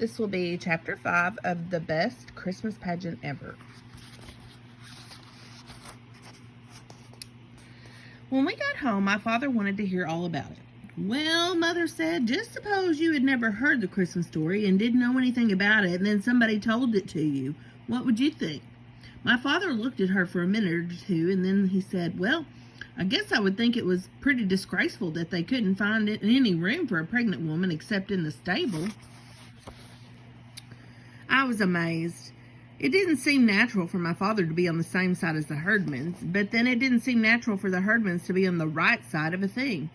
This will be Chapter 5 of The Best Christmas Pageant Ever. When we got home, my father wanted to hear all about it. Well, Mother said, just suppose you had never heard the Christmas story and didn't know anything about it, and then somebody told it to you. What would you think? My father looked at her for a minute or two, and then he said, well, I guess I would think it was pretty disgraceful that they couldn't find any room for a pregnant woman except in the stable. I was amazed. It didn't seem natural for my father to be on the same side as the herdmans, but then it didn't seem natural for the herdmans to be on the right side of a thing.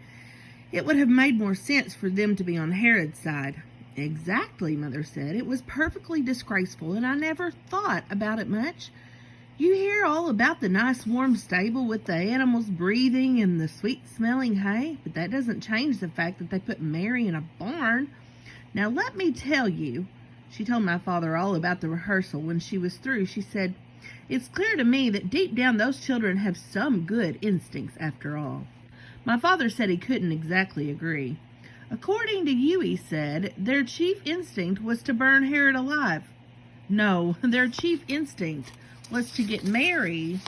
It would have made more sense for them to be on Herod's side. Exactly, Mother said. It was perfectly disgraceful, and I never thought about it much. You hear all about the nice warm stable with the animals breathing and the sweet-smelling hay, but that doesn't change the fact that they put Mary in a barn. Now, let me tell you, she told my father all about the rehearsal. When she was through, she said, it's clear to me that deep down those children have some good instincts after all. My father said he couldn't exactly agree. According to you, he said, their chief instinct was to burn Herod alive. No, their chief instinct was to get Mary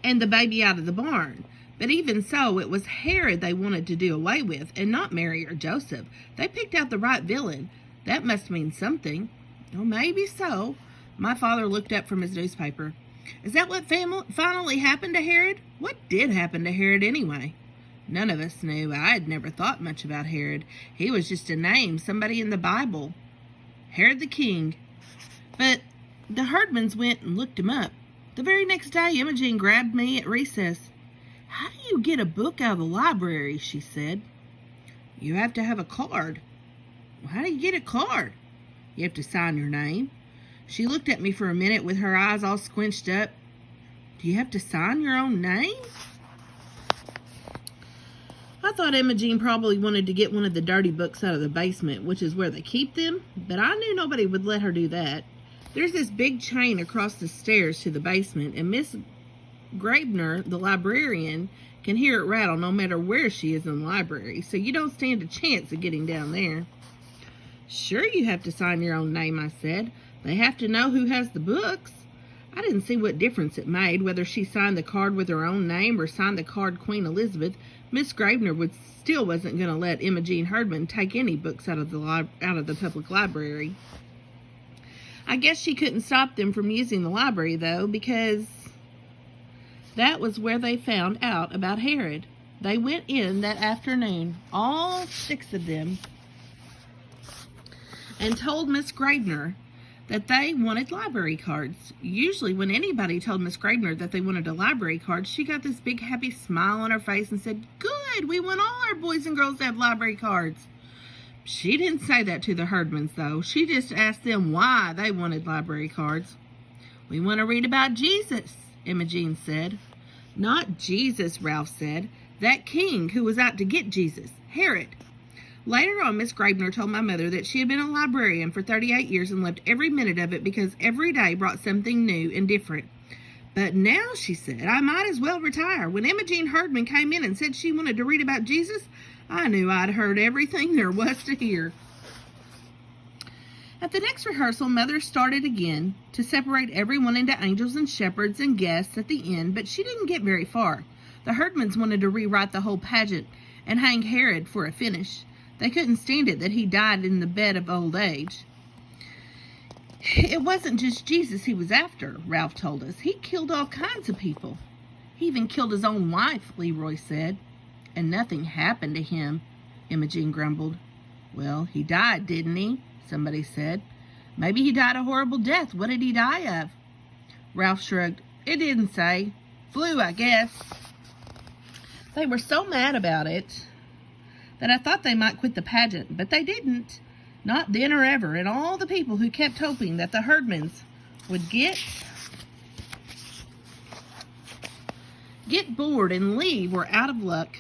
and the baby out of the barn. But even so, it was Herod they wanted to do away with, and not Mary or Joseph. They picked out the right villain. That must mean something. Oh, maybe so. My father looked up from his newspaper. Is that what finally happened to Herod? What did happen to Herod anyway? None of us knew. I had never thought much about Herod. He was just a name, somebody in the Bible. Herod the king. But the herdmans went and looked him up. The very next day, Imogen grabbed me at recess. How do you get a book out of the library? She said. You have to have a card. Well, how do you get a card? You have to sign your name. She looked at me for a minute with her eyes all squinched up. Do you have to sign your own name? I thought Imogen probably wanted to get one of the dirty books out of the basement, which is where they keep them, but I knew nobody would let her do that. There's this big chain across the stairs to the basement, and Miss Grabner, the librarian, can hear it rattle no matter where she is in the library, so you don't stand a chance of getting down there. Sure you have to sign your own name, I said. They have to know who has the books. I didn't see what difference it made, whether she signed the card with her own name or signed the card Queen Elizabeth. Miss Grabner still wasn't going to let Imogen Herdman take any books out of the public library. I guess she couldn't stop them from using the library, though, because that was where they found out about Herod. They went in that afternoon, all 6 of them, and told Miss Grabner that they wanted library cards. Usually when anybody told Miss Grabner that they wanted a library card, she got this big happy smile on her face and said, good, we want all our boys and girls to have library cards. She didn't say that to the herdmans, though. She just asked them why they wanted library cards. We want to read about Jesus, Imogen said. Not Jesus, Ralph said. That king who was out to get Jesus, Herod. Later on, Miss Grabner told my mother that she had been a librarian for 38 years and loved every minute of it because every day brought something new and different. But now, she said, I might as well retire. When Imogen Herdman came in and said she wanted to read about Jesus, I knew I'd heard everything there was to hear. At the next rehearsal, Mother started again to separate everyone into angels and shepherds and guests at the end, but she didn't get very far. The herdmans wanted to rewrite the whole pageant and hang Herod for a finish. They couldn't stand it that he died in the bed of old age. It wasn't just Jesus he was after, Ralph told us. He killed all kinds of people. He even killed his own wife, Leroy said. And nothing happened to him, Imogen grumbled. Well, he died, didn't he? Somebody said. Maybe he died a horrible death. What did he die of? Ralph shrugged. It didn't say. Flu, I guess. They were so mad about it that I thought they might quit the pageant, but they didn't. Not then or ever, and all the people who kept hoping that the herdmans would get bored and leave were out of luck.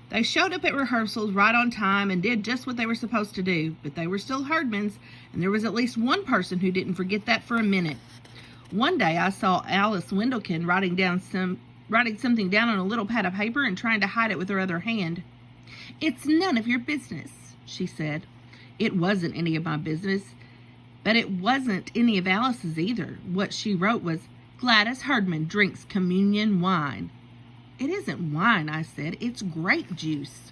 They showed up at rehearsals right on time and did just what they were supposed to do, but they were still herdmans, and there was at least one person who didn't forget that for a minute. One day I saw Alice Windlekin writing something down on a little pad of paper and trying to hide it with her other hand. It's none of your business, she said. It wasn't any of my business, but it wasn't any of Alice's either. What she wrote was, Gladys Herdman drinks communion wine. It isn't wine, I said. It's grape juice.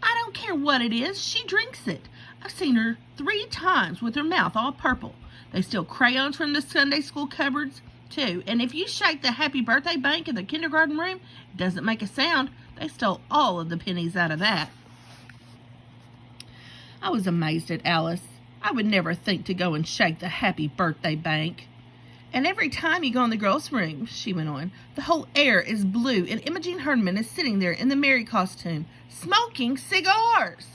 I don't care what it is. She drinks it. I've seen her 3 times with her mouth all purple. They steal crayons from the Sunday school cupboards, too. And if you shake the happy birthday bank in the kindergarten room, it doesn't make a sound. They stole all of the pennies out of that. I was amazed at Alice. I would never think to go and shake the happy birthday bank. And every time you go in the girls' room, she went on, the whole air is blue, and Imogene Herdman is sitting there in the Mary costume, smoking cigars.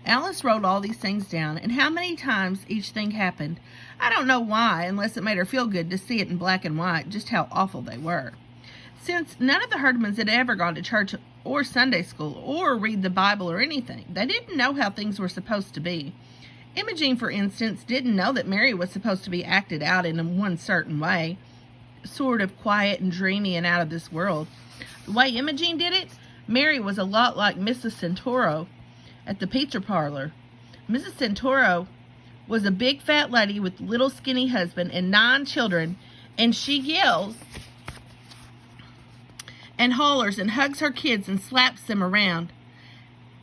Alice wrote all these things down, and how many times each thing happened. I don't know why, unless it made her feel good to see it in black and white, just how awful they were. Since none of the Herdmans had ever gone to church or Sunday school or read the Bible or anything, they didn't know how things were supposed to be. Imogene, for instance, didn't know that Mary was supposed to be acted out in one certain way, sort of quiet and dreamy and out of this world. The way Imogene did it, Mary was a lot like Mrs. Santoro at the pizza parlor. Mrs. Santoro was a big fat lady with a little skinny husband and 9 children, and she yells and hollers and hugs her kids and slaps them around.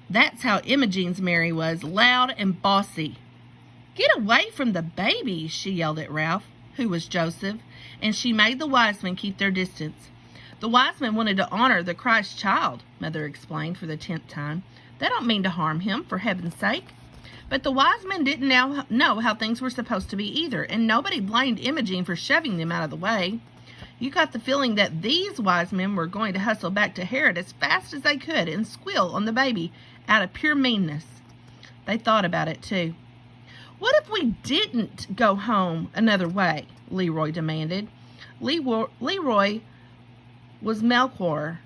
That's how Imogene's Mary was, loud and bossy. Get away from the baby, she yelled at Ralph, who was Joseph, and she made the wise men keep their distance. The wise men wanted to honor the Christ child, Mother explained for the 10th time. They don't mean to harm him, for heaven's sake. But the wise men didn't now know how things were supposed to be either, and nobody blamed Imogene for shoving them out of the way. You got the feeling that these wise men were going to hustle back to Herod as fast as they could and squeal on the baby out of pure meanness. They thought about it, too. What if we didn't go home another way? Leroy demanded. Leroy was Melchior.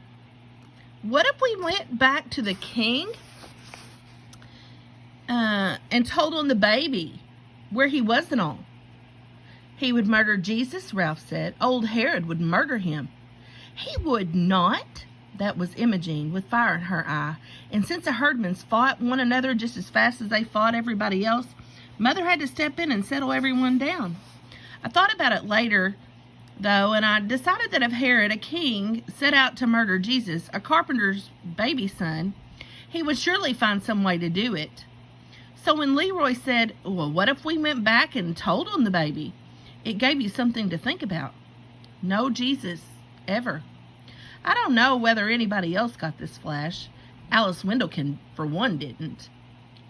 What if we went back to the king and told on the baby where he was and all? He would murder Jesus, Ralph said. Old Herod would murder him. He would not. That was Imogene, with fire in her eye. And since the Herdmans fought one another just as fast as they fought everybody else, Mother had to step in and settle everyone down. I thought about it later, though, and I decided that if Herod, a king, set out to murder Jesus, a carpenter's baby son, he would surely find some way to do it. So when Leroy said, well, what if we went back and told on the baby? It gave you something to think about. No Jesus, ever. I don't know whether anybody else got this flash. Alice Wendlekin, for one, didn't.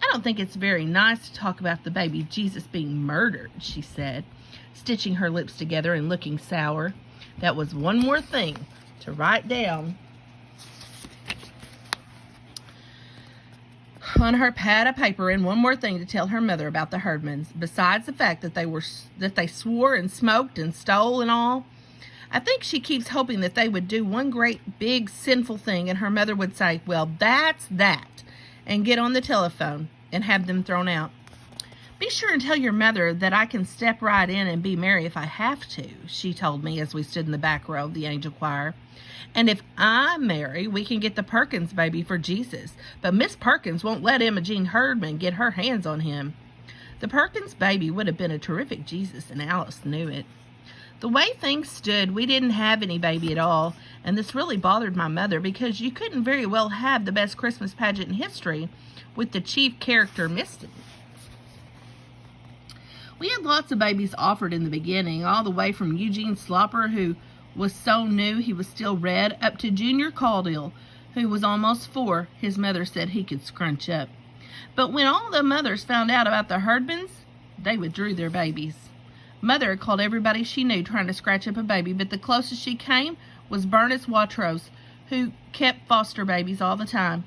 I don't think it's very nice to talk about the baby Jesus being murdered, she said, stitching her lips together and looking sour. That was one more thing to write down on her pad of paper, and one more thing to tell her mother about the Herdmans, besides the fact that they swore and smoked and stole and all. I think she keeps hoping that they would do one great big sinful thing, and her mother would say, well, that's that, and get on the telephone and have them thrown out. Be sure and tell your mother that I can step right in and be Mary if I have to, she told me as we stood in the back row of the angel choir. And if I'm Mary, we can get the Perkins baby for Jesus. But Miss Perkins won't let Imogene Herdman get her hands on him. The Perkins baby would have been a terrific Jesus, and Alice knew it. The way things stood, we didn't have any baby at all, and this really bothered my mother because you couldn't very well have the best Christmas pageant in history with the chief character missing. We had lots of babies offered in the beginning, all the way from Eugene Slopper, who was so new he was still red, up to Junior Caudill, who was almost 4. His mother said he could scrunch up. But when all the mothers found out about the Herdmans, they withdrew their babies. Mother had called everybody she knew trying to scratch up a baby, but the closest she came was Bernice Watros, who kept foster babies all the time.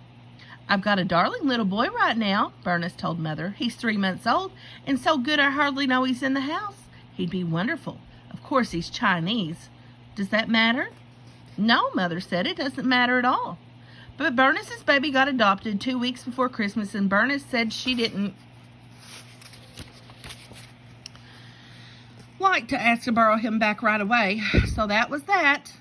I've got a darling little boy right now, Bernice told Mother. He's 3 months old, and so good I hardly know he's in the house. He'd be wonderful. Of course, he's Chinese. Does that matter? No, Mother said, it doesn't matter at all. But Bernice's baby got adopted 2 weeks before Christmas, and Bernice said she didn't like to ask to borrow him back right away. So that was that.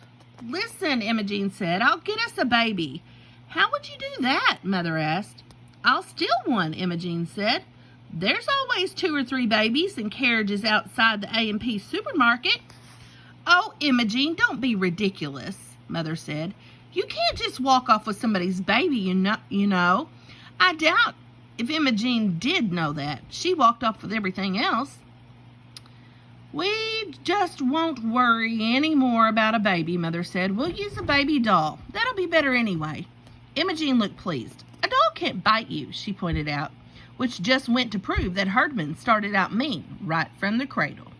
Listen, Imogene said, I'll get us a baby. How would you do that? Mother asked. I'll steal one, Imogene said. There's always 2 or 3 babies in carriages outside the A&P supermarket. Oh, Imogene, don't be ridiculous, Mother said. You can't just walk off with somebody's baby, you know. I doubt if Imogene did know that. She walked off with everything else. We just won't worry any more about a baby, Mother said. We'll use a baby doll. That'll be better anyway. Imogene looked pleased. A doll can't bite you, she pointed out, which just went to prove that herdmen started out mean right from the cradle.